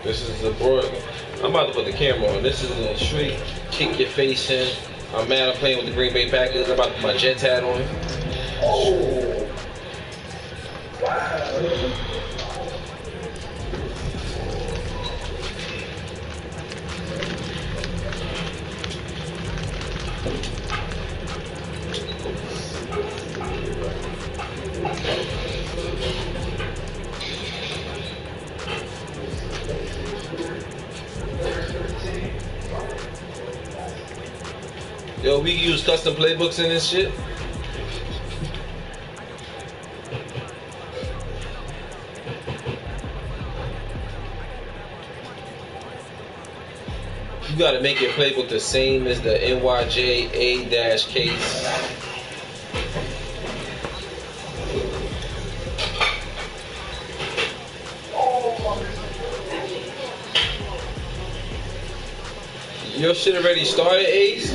This is the broad. I'm about to put the camera on. This is a straight kick your face in. I'm mad I'm playing with the Green Bay Packers. I'm about to put my Jets hat on. Oh. Wow. Yo, we use custom playbooks in this shit. You gotta make your playbook the same as the NYJ A-case. Your shit already started, Ace?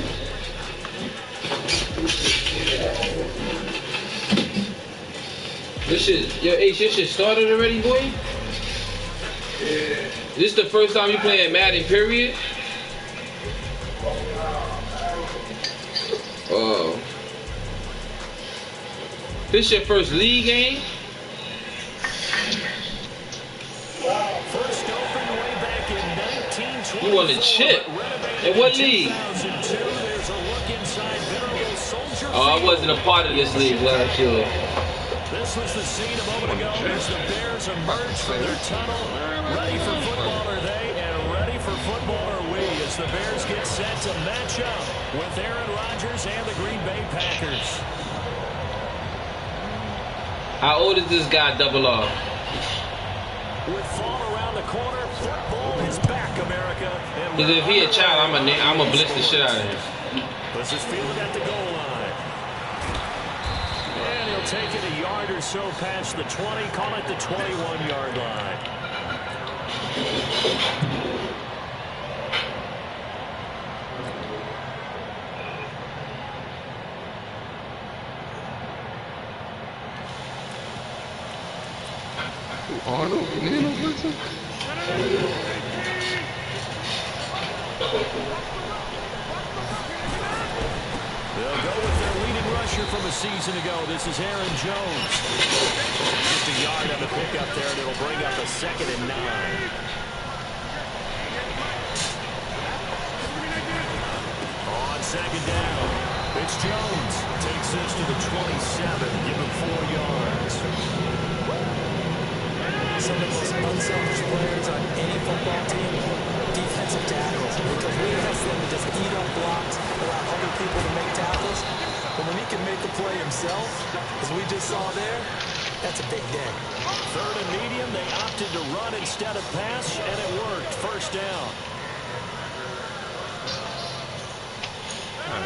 This shit, yo, Ace, your shit started already, boy? Yeah. This the first time you playing Madden, period? Oh. This your first league game? First opened way back in 1924. You won a chip. In what league? Oh, I wasn't a part of this league last year. This was the scene a moment ago as the Bears emerged from their tunnel. Ready for football are they, and ready for football are we, as the Bears get set to match up with Aaron Rodgers and the Green Bay Packers. How old is this guy, Double R? With fall around the corner, football is back, America. Because if he a child, I'm gonna blitz the shit out of him. This is fielded at the goal line. And he'll take it a yard or so past the 20, call it the 21-yard line. Arnold, Wilson. They'll go with their leading rusher from a season ago. This is Aaron Jones. Just a yard on the pickup there, and it'll bring up a 2nd and 9. On 2nd down, it's Jones. Takes this to the 27, give him 4 yards. Some of the most unselfish players on any football team, defensive tackles, because we ask them to just eat up blocks, allow other people to make tackles. But when he can make a play himself, as we just saw there, that's a big day. 3rd and medium, they opted to run instead of pass, and it worked. 1st down.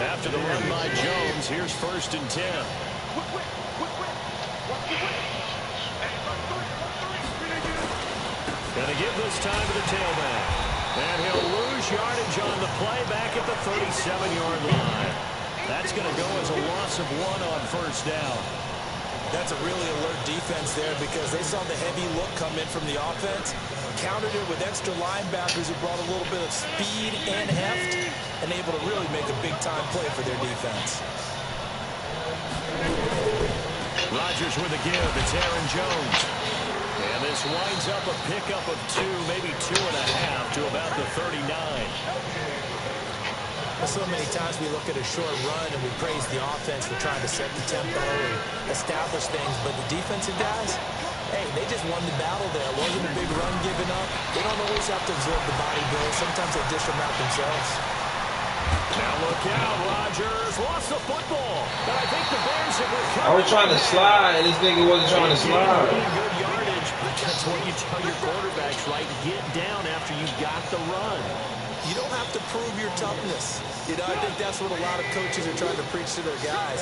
After the run by Jones, here's 1st and 10. Gonna give this time to the tailback. And he'll lose yardage on the play back at the 37-yard line. That's going to go as a loss of 1 on 1st down. That's a really alert defense there because they saw the heavy look come in from the offense, countered it with extra linebackers who brought a little bit of speed and heft, and able to really make a big-time play for their defense. Rodgers with a give. It's Aaron Jones. And this winds up a pickup of 2, maybe 2.5 to about the 39. So many times we look at a short run and we praise the offense for trying to set the tempo and establish things, but the defensive guys, hey, they just won the battle there. It wasn't a big run given up. They don't always have to absorb the body blow. Sometimes they dish them out themselves. Now look out, Rodgers lost the football, but I think the Bears have recovered. I was trying to slide, and this nigga wasn't trying to slide. Good yardage, but that's what you tell your quarterbacks, right? Get down after you got the run. You don't have to prove your toughness. You know, I think that's what a lot of coaches are trying to preach to their guys.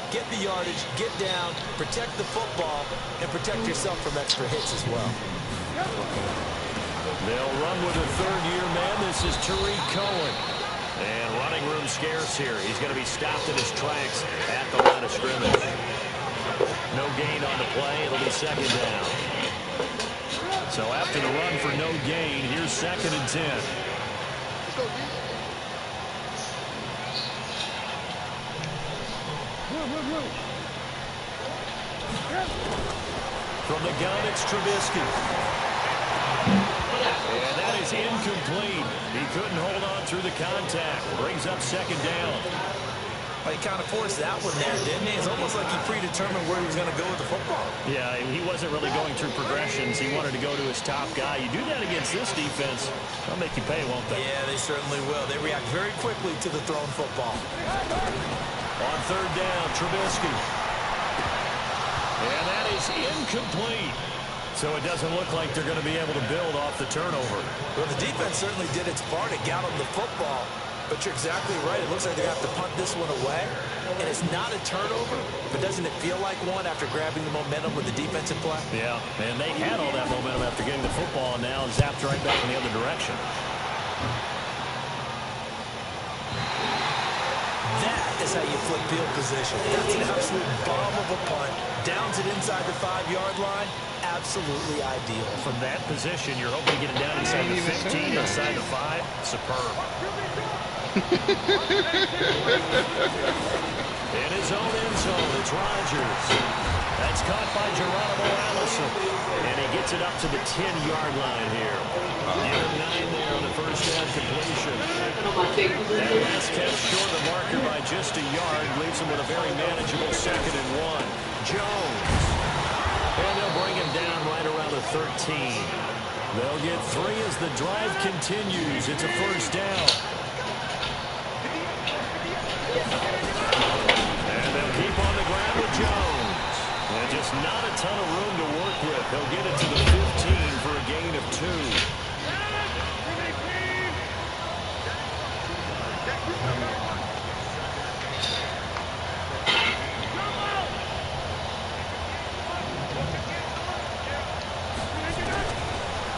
Get the yardage, get down, protect the football, and protect yourself from extra hits as well. They'll run with a 3rd-year man. This is Tariq Cohen. And running room scarce here. He's going to be stopped in his tracks at the line of scrimmage. No gain on the play. It'll be 2nd down. So after the run for no gain, here's 2nd and 10. Let's go, D. From the gun, it's Trubisky. And that is incomplete. He couldn't hold on through the contact. Brings up 2nd down. Well, he kind of forced that one there, didn't he? It's almost like he predetermined where he was going to go with the football. Yeah, he wasn't really going through progressions. He wanted to go to his top guy. You do that against this defense, they'll make you pay, won't they? Yeah, they certainly will. They react very quickly to the thrown football. On 3rd down, Trubisky. And that is incomplete. So it doesn't look like they're going to be able to build off the turnover. Well, the defense certainly did its part. It got them the football. But you're exactly right. It looks like they have to punt this one away. And it's not a turnover, but doesn't it feel like one after grabbing the momentum with the defensive play? Yeah, and they had all that momentum after getting the football, and now zapped right back in the other direction. That is how you flip field position. That's an absolute bomb of a punt. Downs it inside the 5-yard line. Absolutely ideal. From that position, you're hoping to get it down inside the 15, inside the 5. Superb. In his own end zone, it's Rodgers. That's caught by Geronimo Allison. And he gets it up to the 10-yard line here. Give him 9 there on the 1st down completion. That last catch short of the marker by just a yard leaves him with a very manageable 2nd and 1. Jones. And they'll bring him down right around the 13. They'll get 3 as the drive continues. It's a 1st down. And they'll keep on the ground with Jones. And just not a ton of room to work with. He'll get it to the 15 for a gain of 2.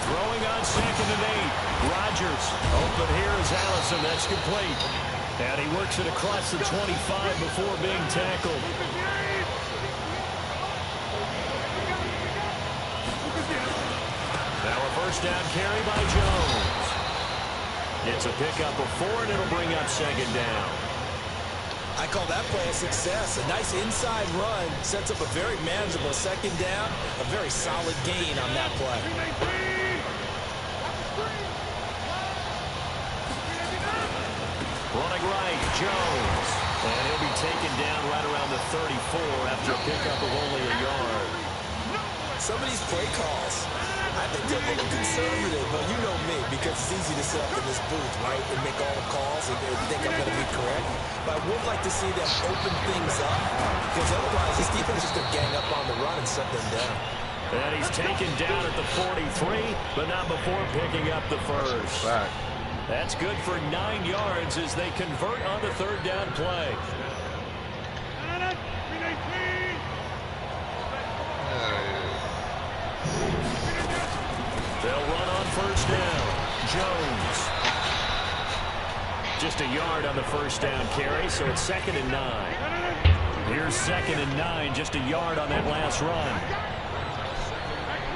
Throwing on 2nd and 8. Rodgers. Open here is Allison. That's complete. And he works it across the 25 before being tackled. Now a 1st down carry by Jones. It's a pickup of 4, and it'll bring up 2nd down. I call that play a success. A nice inside run sets up a very manageable 2nd down. A very solid gain on that play. Running right, Jones. And he'll be taken down right around the 34 after a pickup of only a yard. Some of these play calls, I think they're a little conservative, but you know me, because it's easy to sit up in this booth, right, and make all the calls and think I'm going to be correct. But I would like to see them open things up, because otherwise this defense is going to gang up on the run and shut them down. And he's taken down at the 43, but not before picking up the 1st. That's good for 9 yards as they convert on the 3rd down play. They'll run on 1st down. Jones. Just a yard on the 1st down carry, so it's 2nd and 9. Here's 2nd and 9, just a yard on that last run.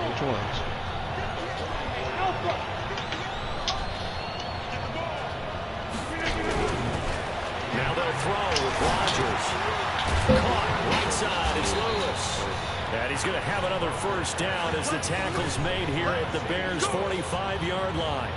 Which ones? Now they'll throw with Rodgers. Caught right side. It's Lewis. And he's going to have another 1st down as the tackle's made here at the Bears' 45-yard line.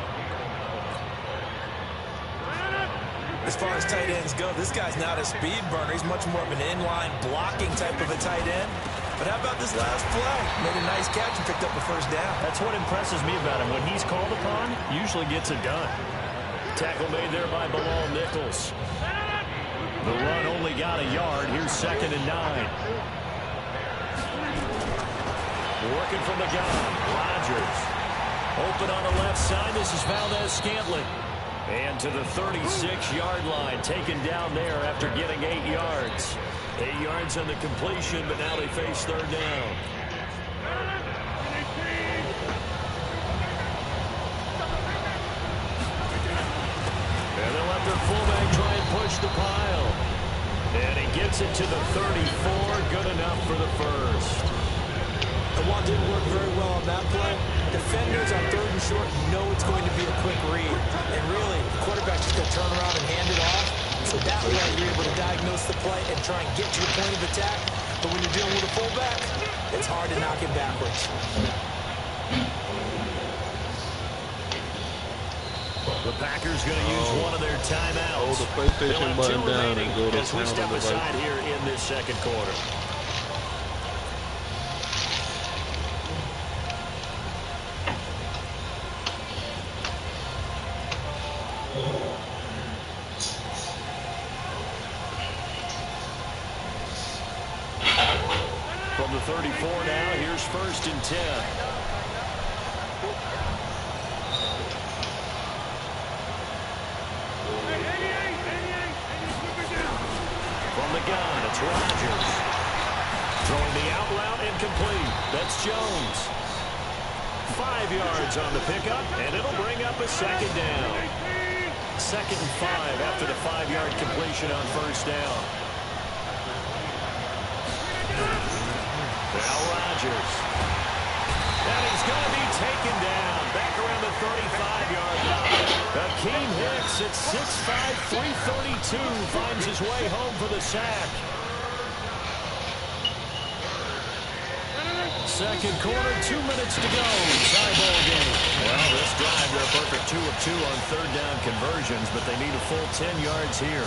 As far as tight ends go, this guy's not a speed burner. He's much more of an inline blocking type of a tight end. But how about this last play? Made a nice catch and picked up a 1st down. That's what impresses me about him. When he's called upon, usually gets it done. Tackle made there by Bilal Nichols. The run only got a yard. Here's 2nd and 9. Working from the gun. Rodgers. Open on the left side. This is Valdez-Scantling. And to the 36-yard line. Taken down there after getting 8 yards. 8 yards on the completion, but now they face 3rd down. And they'll let their fullback try and push the pile. And he gets it to the 34. Good enough for the 1st. And while it didn't work very well on that play, defenders on 3rd and short know it's going to be a quick read. And really, the quarterback's just going to turn around and hand it off. So that way, you're able to diagnose the play and try and get to the point of attack. But when you're dealing with a fullback, it's hard to knock him backwards. The Packers going to use one of their timeouts. Hold the PlayStation button down and go to as we step the aside here in this second quarter. From the 34 now, here's 1st and 10. From the gun, it's Rodgers. Throwing the out route incomplete. That's Jones. 5 yards on the pickup, and it'll bring up a 2nd down. 2nd and 5 after the 5-yard completion on 1st down. Now Rodgers. And he's going to be taken down. Back around the 35-yard line. Akeem Hicks at 6'5", 332 finds his way home for the sack. Second quarter, 2 minutes to go. Tie ball game. Well, this drive, they're a perfect 2 of 2 on 3rd down conversions, but they need a full 10 yards here.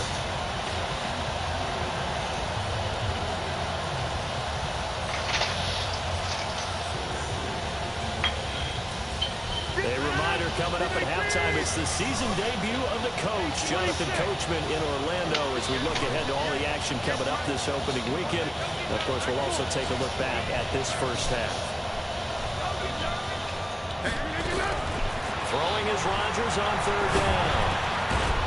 A reminder coming up at halftime, it's the season debut of the coach, Jonathan Coachman in Orlando, as we look ahead to all the action coming up this opening weekend. And of course, we'll also take a look back at this first half. Throwing is Rodgers on 3rd down.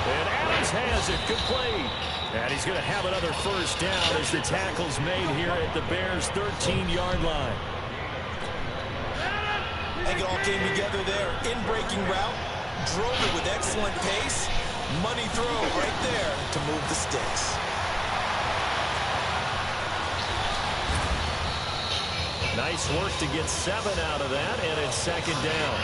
And Adams has it complete. And he's going to have another 1st down as the tackle's made here at the Bears' 13-yard line. I think it all came together there. In-breaking route, drove it with excellent pace. Money throw right there to move the sticks. Nice work to get 7 out of that, and it's 2nd down.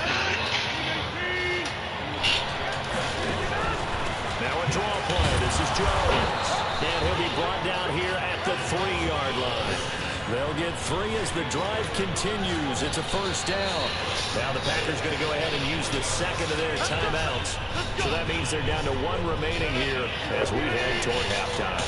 Now a draw play. This is Jones. And he'll be brought down here at the 3-yard line. They'll get 3 as the drive continues. It's a 1st down. Now the Packers going to go ahead and use the 2nd of their timeouts. So that means they're down to 1 remaining here as we head toward halftime.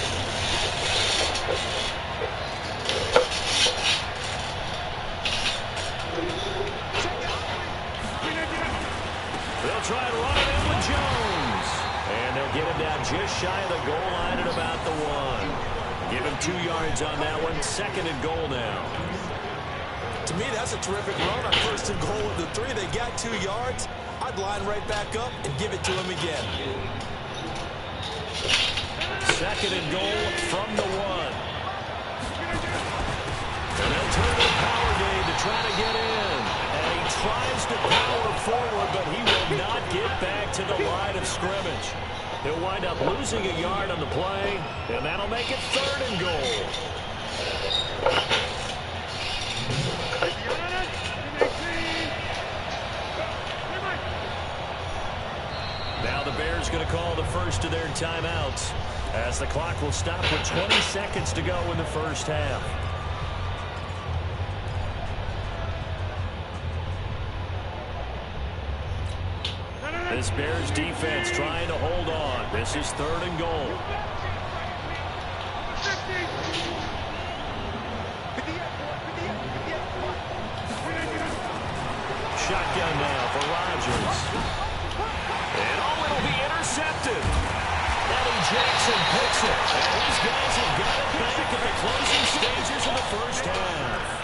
They'll try to run it in with Jones. And they'll get him down just shy of the goal line at about the 1. Give him 2 yards on that one. 2nd and goal now. To me, that's a terrific run on 1st and goal of the 3. They got 2 yards. I'd line right back up and give it to him again. 2nd and goal from the 1. And they'll turn to the power game to try to get in. And he tries to power forward, but he will not get back to the line of scrimmage. He'll wind up losing a yard on the play, and that'll make it 3rd and goal. Now the Bears going to call the first of their timeouts as the clock will stop with 20 seconds to go in the first half. This Bears defense trying to hold on. This is 3rd and goal. Shotgun now for Rodgers. And it'll be intercepted. Eddie Jackson picks it. And these guys have got it back in the closing stages of the first half.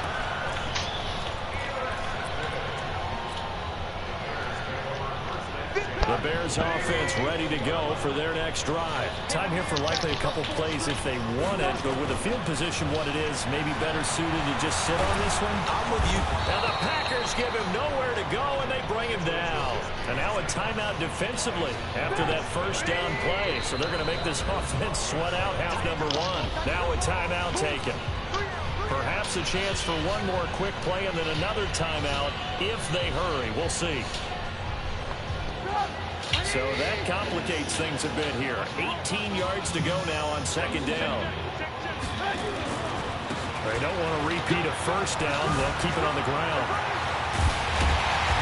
The Bears offense ready to go for their next drive. Time here for likely a couple plays if they want it, but with the field position what it is, maybe better suited to just sit on this one. I'm with you. And the Packers give him nowhere to go, and they bring him down. And now a timeout defensively after that 1st down play. So they're going to make this offense sweat out half number 1. Now a timeout taken. Perhaps a chance for one more quick play and then another timeout if they hurry. We'll see. So that complicates things a bit here. 18 yards to go now on second down. They don't want to repeat a first down. They'll keep it on the ground.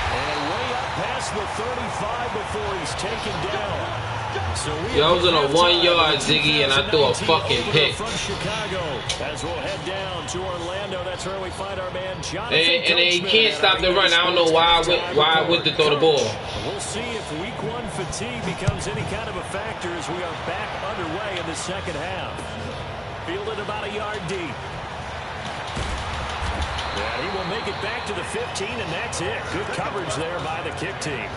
And way up past the 35 before he's taken down. So I was in a 1 yard, Ziggy, and I threw a fucking pick. From Chicago, as we'll head down to Orlando, that's where we find our man Jonathan. And he can't stop the run. I don't know why I went to throw the ball. We'll see if week one fatigue becomes any kind of a factor as we are back underway in the second half. Fielded about a yard deep. And he will make it back to the 15, and that's it. Good coverage there by the kick team.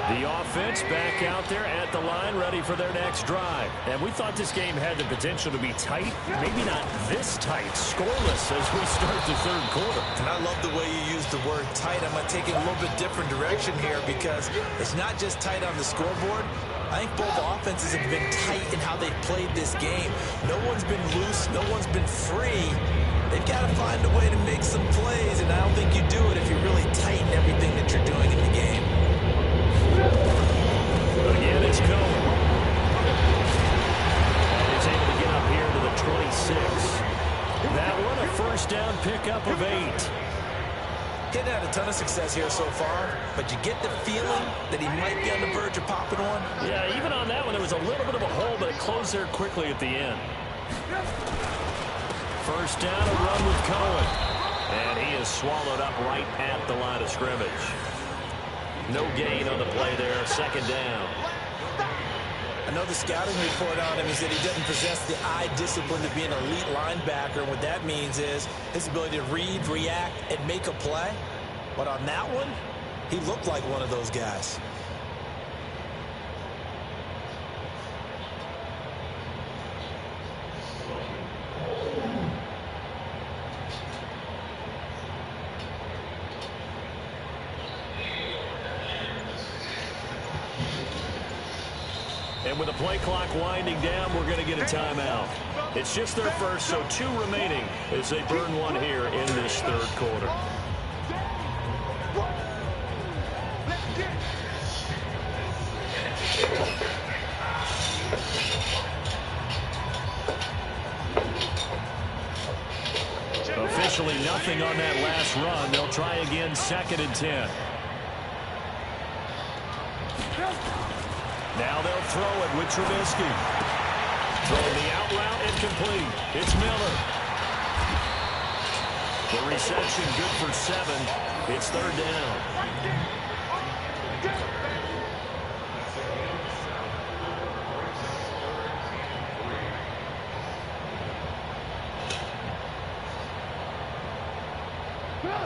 The offense back out there at the line, ready for their next drive. And we thought this game had the potential to be tight, maybe not this tight, scoreless as we start the third quarter. And I love the way you use the word tight. I'm going to take it a little bit different direction here because it's not just tight on the scoreboard. I think both offenses have been tight in how they've played this game. No one's been loose. No one's been free. They've got to find a way to make some plays, and I don't think you do it if you really tighten everything that you're doing in the game. Again, it's Cohen. He's able to get up here to the 26. That one, a first down pickup of 8. He's had a ton of success here so far, but you get the feeling that he might be on the verge of popping one. Yeah, even on that one, there was a little bit of a hole, but it closed there quickly at the end. First down, a run with Cohen. And he is swallowed up right at the line of scrimmage. No gain on the play there, second down. I know the scouting report on him is that he doesn't possess the eye discipline to be an elite linebacker. And what that means is his ability to read, react, and make a play. But on that one, he looked like one of those guys. And with the play clock winding down, we're going to get a timeout. It's just their first, so 2 remaining as they burn one here in this third quarter. Officially nothing on that last run. They'll try again, second and 10. Now they'll throw it with Trubisky. Throwing the out route incomplete. It's Miller. The reception good for 7. It's third down.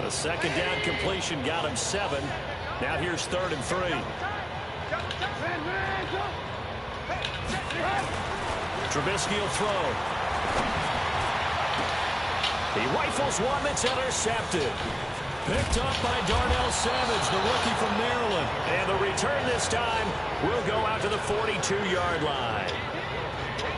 The second down completion got him 7. Now here's third and 3. Trubisky will throw. He rifles one that's intercepted. Picked up by Darnell Savage, the rookie from Maryland. And the return this time will go out to the 42-yard line.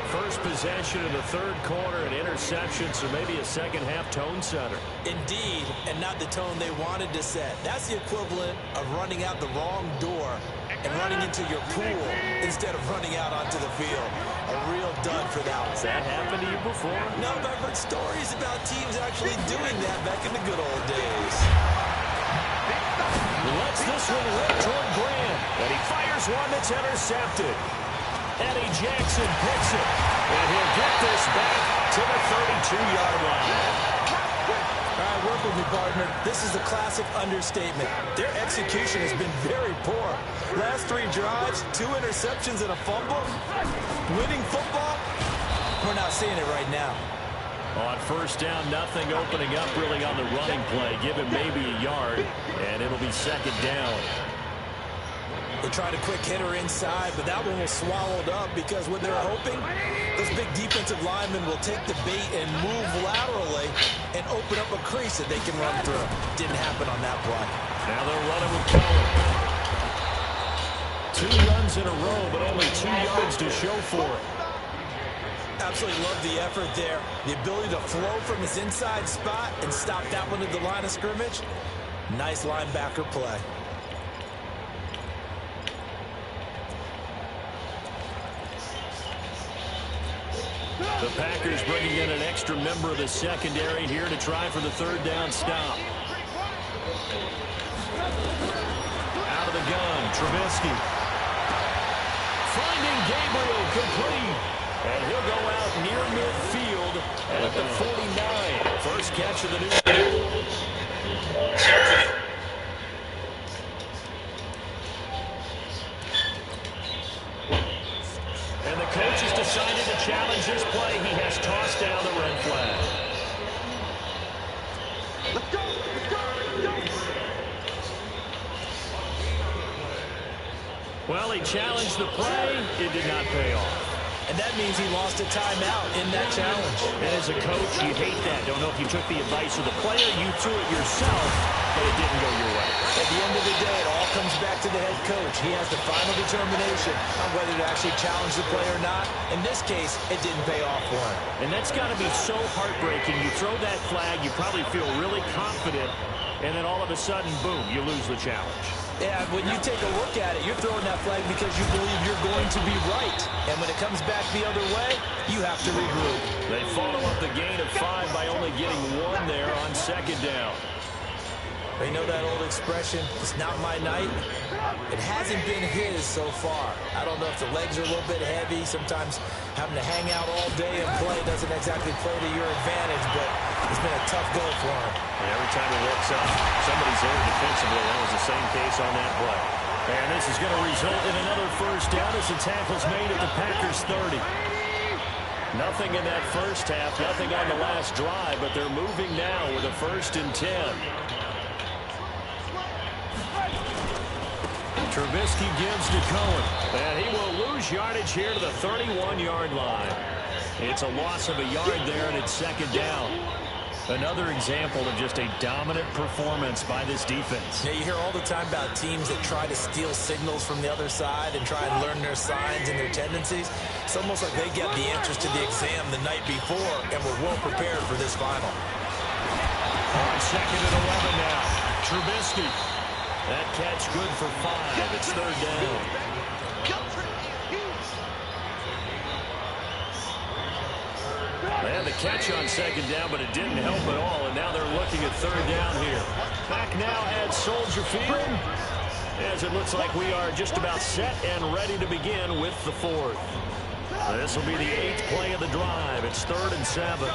First possession in the third quarter, an interception, so maybe a second-half tone setter. Indeed, and not the tone they wanted to set. That's the equivalent of running out the wrong door and running into your pool instead of running out onto the field. A real dud for that one. Has that happened to you before? No, but I've heard stories about teams actually doing that back in the good old days. He lets this one rip toward Grant, and he fires one that's intercepted. Eddie Jackson picks it, and he'll get this back to the 32-yard line. All right, work with me, partner. This is a classic understatement. Their execution has been very poor. Last 3 drives, 2 interceptions and a fumble. Winning football? We're not seeing it right now. On first down, nothing opening up really on the running play. Give him maybe a yard, and it'll be second down. They tried a quick hitter inside, but that one was swallowed up because what they're hoping, those big defensive linemen will take the bait and move laterally and open up a crease that they can run through. Didn't happen on that play. Now they're running with Cohen. 2 runs in a row, but only 2 yards to show for it. Absolutely love the effort there. The ability to flow from his inside spot and stop that one at the line of scrimmage. Nice linebacker play. The Packers bringing in an extra member of the secondary here to try for the third down stop. Out of the gun, Trubisky. Finding Gabriel complete. And he'll go out near midfield at the 49. First catch of the new. And the coach has decided to challenge this play. He has tossed down the red flag. Let's go! Let's go! Let's go! Well, he challenged the play. It did not pay off. And that means he lost a timeout in that challenge. And as a coach, you hate that. Don't know if you took the advice of the player. You threw it yourself, but it didn't go your way. At the end of the day, it all comes back to the head coach. He has the final determination on whether to actually challenge the play or not. In this case, it didn't pay off for him. And that's got to be so heartbreaking. You throw that flag, you probably feel really confident, and then all of a sudden, boom, you lose the challenge. Yeah, when you take a look at it, you're throwing that flag because you believe you're going to be right. And when it comes back the other way, you have to regroup. They follow up the gain of 5 by only getting 1 there on second down. They know that old expression, it's not my night. It hasn't been his so far. I don't know if the legs are a little bit heavy. Sometimes having to hang out all day and play doesn't exactly play to your advantage, but it's been a tough go for him. And every time he looks up, somebody's there defensively. That was the same case on that play. And this is going to result in another first down as the tackle's made at the Packers 30. Nothing in that first half, nothing on the last drive, but they're moving now with a 1st and 10. Trubisky gives to Cohen, and he will lose yardage here to the 31-yard line. It's a loss of a yard there, and it's second down. Another example of just a dominant performance by this defense. Yeah, you hear all the time about teams that try to steal signals from the other side and try and learn their signs and their tendencies. It's almost like they get the answers to the exam the night before and were well prepared for this final. On second and 11 now, Trubisky. That catch good for 5. It's third down. And the catch on second down, but it didn't help at all. And now they're looking at third down here. Back now at Soldier Field, as it looks like we are just about set and ready to begin with the 4th. This will be the 8th play of the drive. It's 3rd and 7.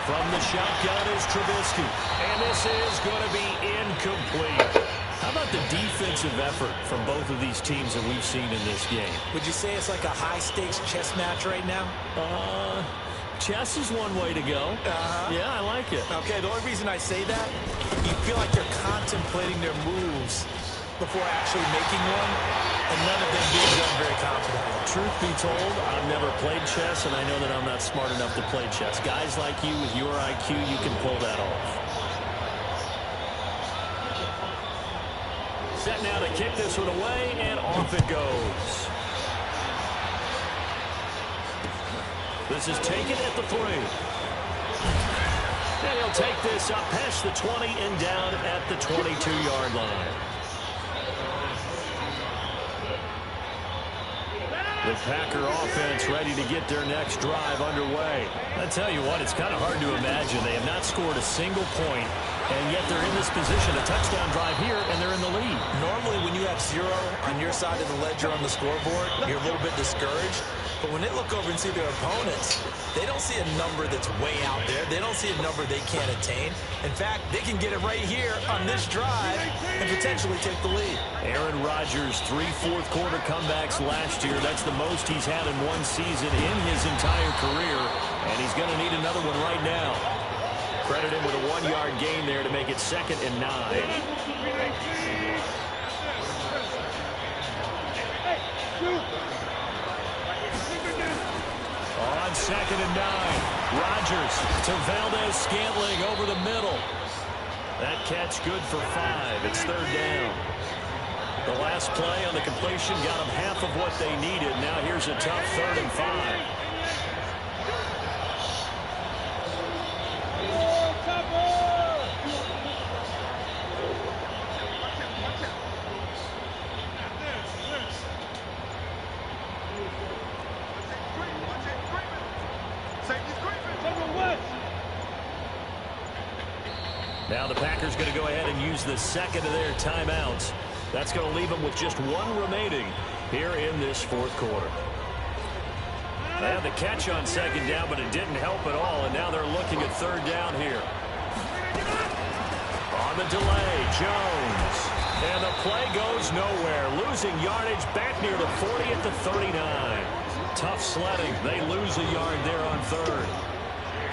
From the shotgun is Trubisky. And this is going to be incomplete. How about the defensive effort from both of these teams that we've seen in this game? Would you say it's like a high-stakes chess match right now? Chess is one way to go. Yeah, I like it. Okay, the only reason I say that, you feel like they're contemplating their moves before actually making one, and none of them being done very confidently. Truth be told, I've never played chess, and I know that I'm not smart enough to play chess. Guys like you with your IQ, you can pull that off. Set now to kick this one away, and off it goes. This is taken at the 3. And he'll take this up past the 20 and down at the 22-yard line. The Packer offense ready to get their next drive underway. I tell you what, it's kind of hard to imagine. They have not scored a single point, and yet they're in this position, a touchdown drive here, and they're in the lead. Normally, when you have 0 on your side of the ledger on the scoreboard, you're a little bit discouraged. But when they look over and see their opponents, they don't see a number that's way out there. They don't see a number they can't attain. In fact, they can get it right here on this drive and potentially take the lead. Aaron Rodgers, 3 fourth-quarter comebacks last year. That's the most he's had in one season in his entire career, and he's going to need another one right now. Credit him with a 1-yard gain there to make it 2nd and 9. On 2nd and 9, Rodgers to Valdez-Scantling over the middle. That catch good for 5. It's third down. The last play on the completion got them half of what they needed. Now here's a tough 3rd and 5. Now the Packers going to go ahead and use the second of their timeouts. That's going to leave them with just one remaining here in this 4th quarter. They had the catch on 2nd down, but it didn't help at all, and now they're looking at 3rd down here. On the delay, Jones. And the play goes nowhere. Losing yardage back near the 40 at the 39. Tough sledding. They lose a yard there on 3rd.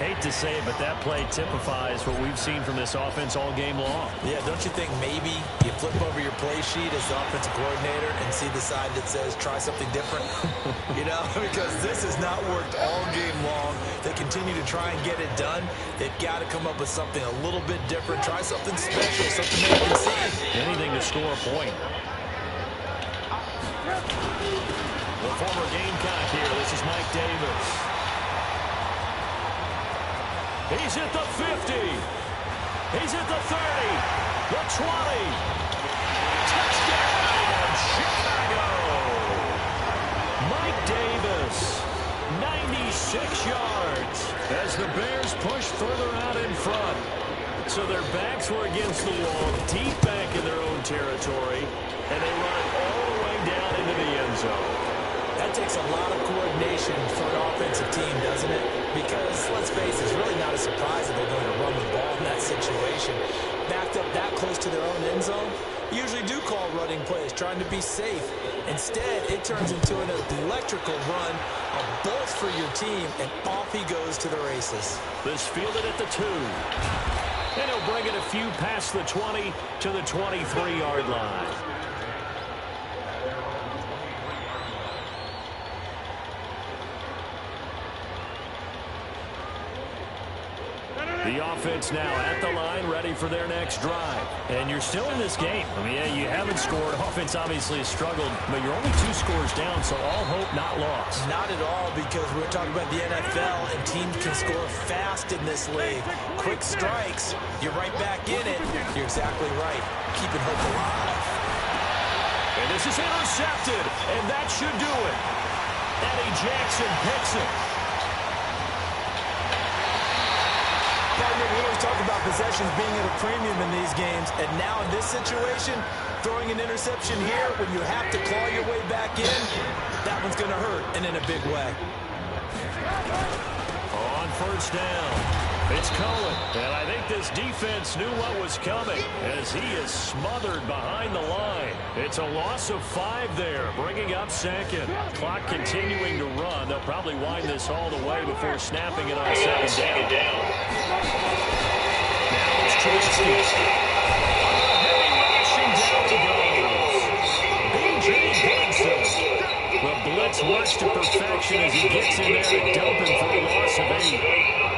Hate to say it, but that play typifies what we've seen from this offense all game long. Yeah, don't you think maybe you flip over your play sheet as the offensive coordinator and see the side that says try something different? You know, because this has not worked all game long. They continue to try and get it done. They've got to come up with something a little bit different. Try something special, something they can see. Anything to score a point. The former Gamecock here. This is Mike Davis. He's at the 50. He's at the 30. The 20. Touchdown, Chicago. Mike Davis, 96 yards as the Bears push further out in front. So their backs were against the wall, deep back in their own territory, and they run it all the way down into the end zone. That takes a lot of coordination for an offensive team, doesn't it? Because, let's face it, it's really not a surprise that they're going to run the ball in that situation. Backed up that close to their own end zone, you usually do call running plays, trying to be safe. Instead, it turns into an electrical run, a bolt for your team, and off he goes to the races. This fielded at the 2. And he'll bring it a few past the 20 to the 23-yard line. The offense now at the line, ready for their next drive. And you're still in this game. I mean, yeah, you haven't scored. Offense obviously has struggled, but you're only 2 scores down, so all hope not lost. Not at all, because we're talking about the NFL, and teams can score fast in this league. Quick strikes, you're right back in it. You're exactly right. Keeping hope alive. And this is intercepted, and that should do it. Eddie Jackson picks it. We always talk about possessions being at a premium in these games, and now in this situation, throwing an interception here when you have to claw your way back in, that one's going to hurt, and in a big way. On 1st down, it's Cohen, and I think this defense knew what was coming as he is smothered behind the line. It's a loss of 5 there, bringing up 2nd. Clock continuing to run. They'll probably wind this all the way before snapping it on 2nd down. Now it's Trubisky. Heavy rushing down he goes. B.J. Goodson. The blitz works to perfection as he gets in there to dump him for a loss of 8.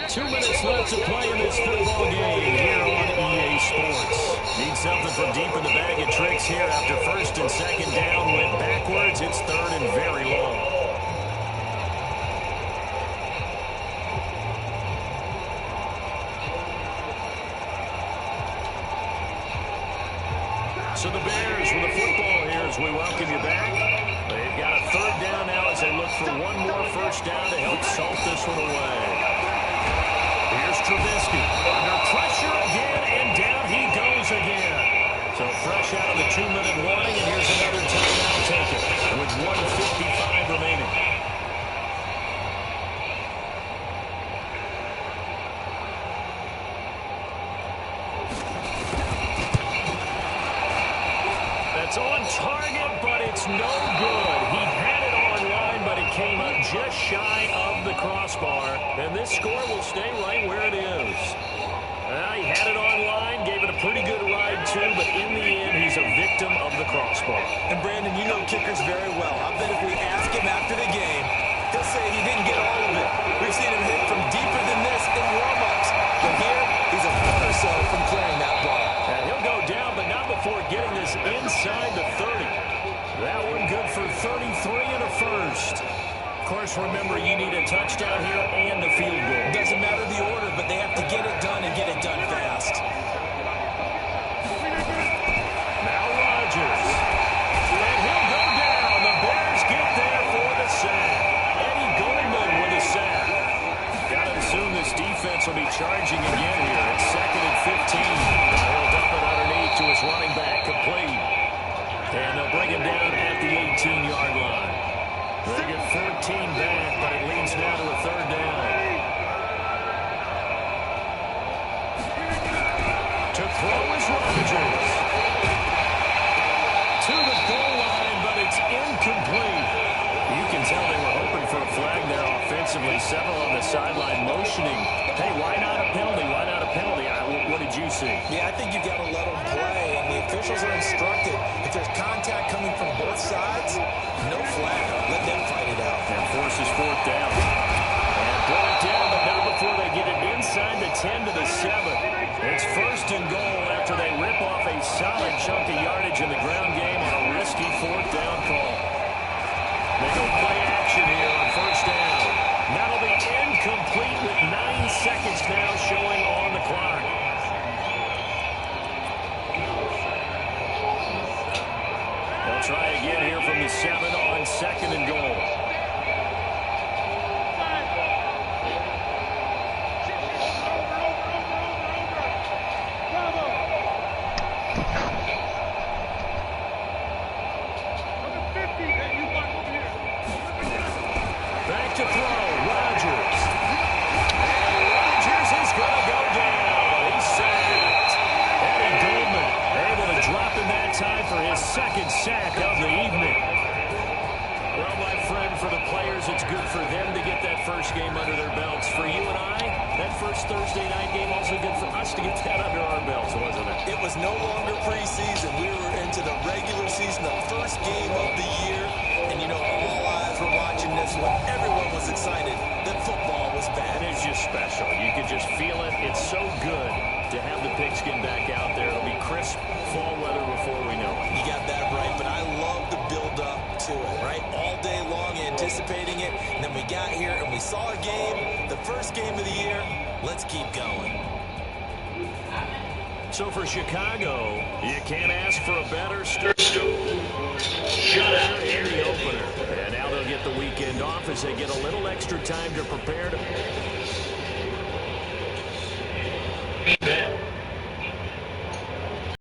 2 minutes left to play in this football game here on EA Sports. Need something from deep in the bag of tricks here after 1st and 2nd down. Went backwards. It's 3rd and very long. So the Bears with the football here as we welcome you back. They've got a 3rd down now as they look for one more 1st down to help salt this one away. Here's Trubisky under pressure again, and down he goes again. So fresh out of the 2-minute warning, and here's another timeout taken with 1:55 remaining. That's on target, but it's no good. He had it online, but it came up just shy of the crossbar, and this score will stay right where it is. He had it online, gave it a pretty good ride too, but in the end, he's a victim of the crossbar. And Brandon, you know kickers very well. I bet if we ask him after the game, he'll say he didn't get all of it. We've seen him hit from deeper than this Of course, remember, you need a touchdown here and a field goal. Doesn't matter the order, but they have to get it done and get it done fast. Now Rodgers. And he'll go down. The Bears get there for the sack. Eddie Goldman with a sack. Got to assume this defense will be charging again here. It's 2nd and 15. He'll dump it underneath to his running back, complete. And they'll bring him down at the 18-yard line. They get 14 back, but it leads now to a 3rd down. To throw is Rodgers. To the goal line, but it's incomplete. You can tell they were hoping for a flag there offensively. Several on the sideline motioning. Hey, why not a penalty? Why not a penalty? What did you see? Yeah, I think you got to let them play, and the officials are instructed. If there's contact coming from both sides, no flag. Let them fight it out. And forces 4th down. And brought it down, but not before they get it inside the 10 to the 7. It's 1st and goal after they rip off a solid chunk of yardage in the ground game on a risky 4th down call. They go play action here on 1st down. That'll be incomplete with 9 seconds now showing on the clock. They'll try again here from the 7 on 2nd and goal. Back to throw, Rodgers. And Rodgers is going to go down. He's sacked. Eddie Goldman able to drop in that time for his 2nd sack of the evening. Well, my friend, for the players, it's good for them to get that first game under their belts. For you and I, that first Thursday night game also good for us to get that under our belts, wasn't it? It was no longer preseason. We were into the regular season, the first game of the year. And, you know, all eyes were watching this one. Everyone was excited that football was back. And it's just special. You can just feel it. It's so good to have the pigskin back out there. It'll be crisp fall weather before we know it. You got that right, but I love the build-up to it, right? All day long anticipating it, and then we got here and we saw a game, the first game of the year. Let's keep going. So for Chicago, you can't ask for a better start. Shutout in the opener. And now they'll get the weekend off as they get a little extra time to prepare to...